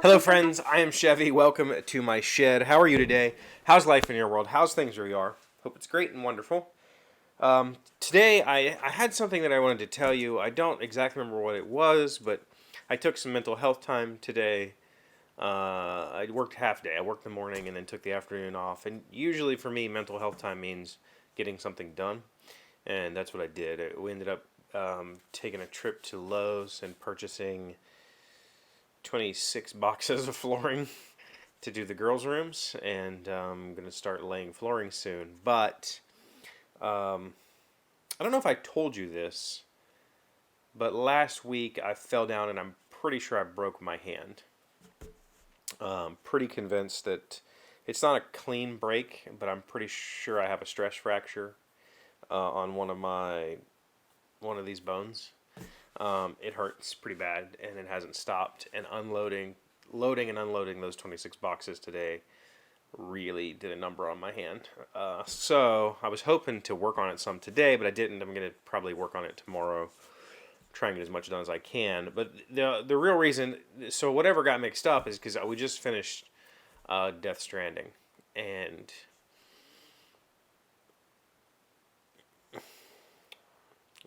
Hello, friends. I am Chevee. Welcome to my shed. How are you today? How's life in your world? How's things where you are? Hope it's great and wonderful. Today, I had something that I wanted to tell you. I don't exactly remember what it was, but I took some mental health time today. I worked half day. I worked the morning and then took the afternoon off. And usually for me, mental health time means getting something done. And that's what I did. We ended up taking a trip to Lowe's and purchasing 26 boxes of flooring to do the girls' rooms, and I'm going to start laying flooring soon. But I don't know if I told you this, but last week I fell down and I'm pretty sure I broke my hand. Pretty convinced that it's not a clean break, but I'm pretty sure I have a stress fracture on one of these bones. It hurts pretty bad, and it hasn't stopped. And loading and unloading those 26 boxes today really did a number on my hand. So I was hoping to work on it some today, but I didn't. I'm going to probably work on it tomorrow, try and get as much done as I can. But the real reason, so whatever got mixed up is because we just finished Death Stranding, and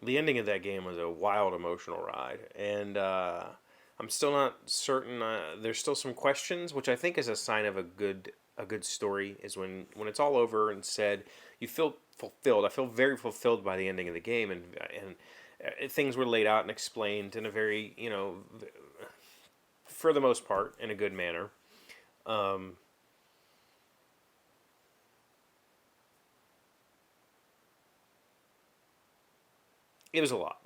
the ending of that game was a wild emotional ride, and I'm still not certain. There's still some questions, which I think is a sign of a good story. Is when it's all over and said, you feel fulfilled. I feel very fulfilled by the ending of the game, and things were laid out and explained in a very, for the most part, in a good manner. Um, it was a lot.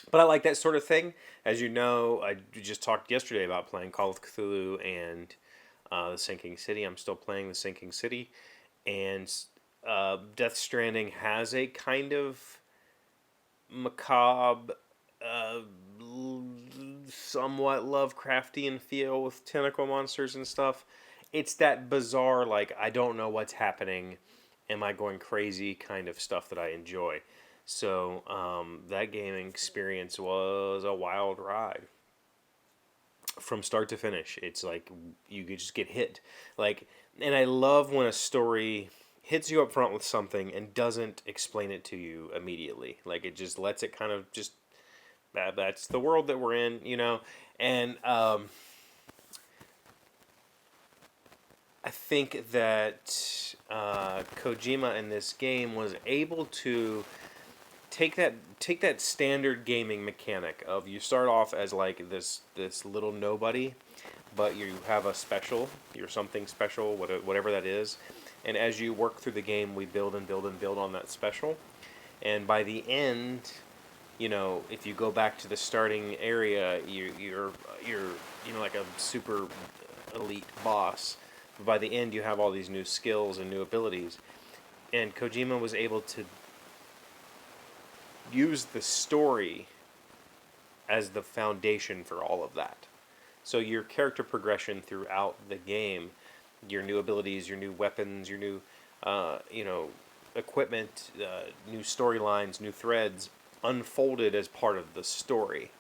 But I like that sort of thing. As you know, I just talked yesterday about playing Call of Cthulhu and The Sinking City. I'm still playing The Sinking City. And Death Stranding has a kind of macabre, uh, somewhat Lovecraftian feel with tentacle monsters and stuff. It's that bizarre, like, I don't know what's happening. Am I going crazy kind of stuff that I enjoy. So that gaming experience was a wild ride from start to finish. It's like you could just get hit, like, and I love when a story hits you up front with something and doesn't explain it to you immediately. Like it just lets it kind of just that's the world that we're in. And I think that Kojima in this game was able to take that standard gaming mechanic of you start off as like this little nobody, but you have a special, you're something special, whatever that is, and as you work through the game, we build and build and build on that special, and by the end, if you go back to the starting area, you're like a super elite boss. But by the end, you have all these new skills and new abilities, and Kojima was able to use the story as the foundation for all of that. So your character progression throughout the game, your new abilities, your new weapons, your new, equipment, new storylines, new threads, unfolded as part of the story.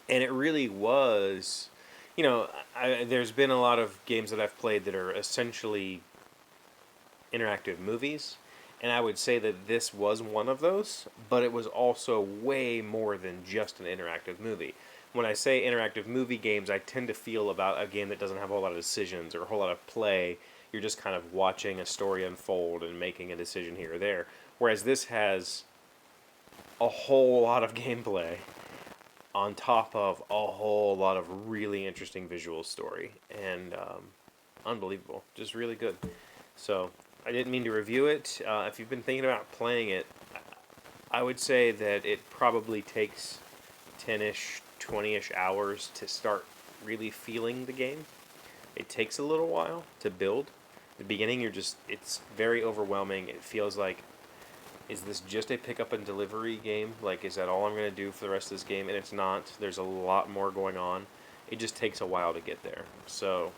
And it really was, there's been a lot of games that I've played that are essentially interactive movies, and I would say that this was one of those, but it was also way more than just an interactive movie. When I say interactive movie games, I tend to feel about a game that doesn't have a whole lot of decisions or a whole lot of play. You're just kind of watching a story unfold and making a decision here or there. Whereas this has a whole lot of gameplay on top of a whole lot of really interesting visual story. And unbelievable. Just really good. So I didn't mean to review it. If you've been thinking about playing it, I would say that it probably takes 10-ish, 20-ish hours to start really feeling the game. It takes a little while to build. The beginning, it's very overwhelming. It feels like, is this just a pick up and delivery game? Like, is that all I'm going to do for the rest of this game? And it's not. There's a lot more going on. It just takes a while to get there. So,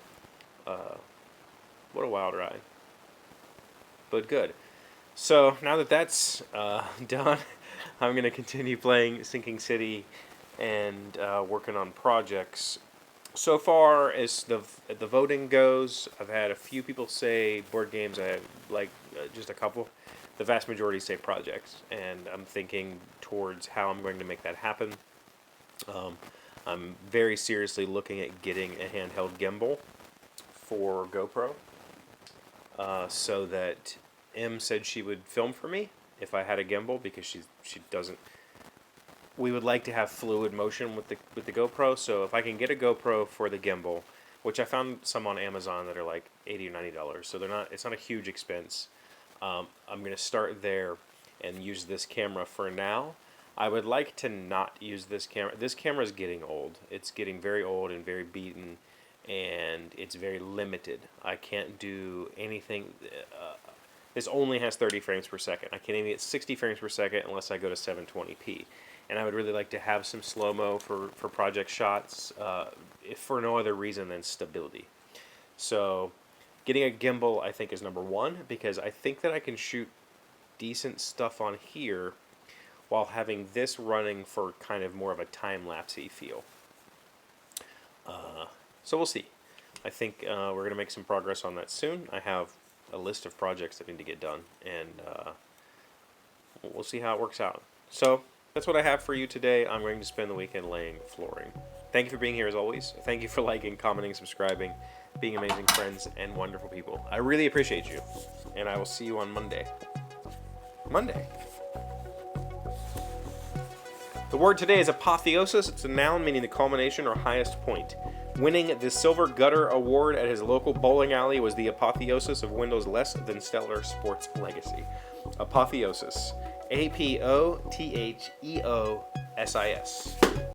what a wild ride. But good. So now that that's done, I'm going to continue playing Sinking City and working on projects. So far as the voting goes, I've had a few people say board games. I had like just a couple. The vast majority say projects, and I'm thinking towards how I'm going to make that happen. Um, I'm very seriously looking at getting a handheld gimbal for GoPro, so that M said she would film for me if I had a gimbal, because she doesn't. We would like to have fluid motion with the GoPro, so if I can get a GoPro for the gimbal, which I found some on Amazon that are like $80 or $90, so it's not a huge expense. I'm gonna start there and use this camera for now. I would like to not use this camera. This camera is getting old. It's getting very old and very beaten, and it's very limited. I can't do anything. This only has 30 frames per second. I can't even get 60 frames per second unless I go to 720p. And I would really like to have some slow-mo for project shots, if for no other reason than stability. So getting a gimbal, I think, is number one, because I think that I can shoot decent stuff on here while having this running for kind of more of a time-lapse-y feel. So we'll see. I think we're going to make some progress on that soon. I have a list of projects that need to get done, and we'll see how it works out. So that's what I have for you today. I'm going to spend the weekend laying flooring. Thank you for being here as always. Thank you for liking, commenting, subscribing, being amazing friends and wonderful people. I really appreciate you, and I will see you on Monday. The word today is apotheosis. It's a noun meaning the culmination or highest point. Winning the Silver Gutter Award at his local bowling alley was the apotheosis of Wendell's less than stellar sports legacy. Apotheosis. APOTHEOSIS.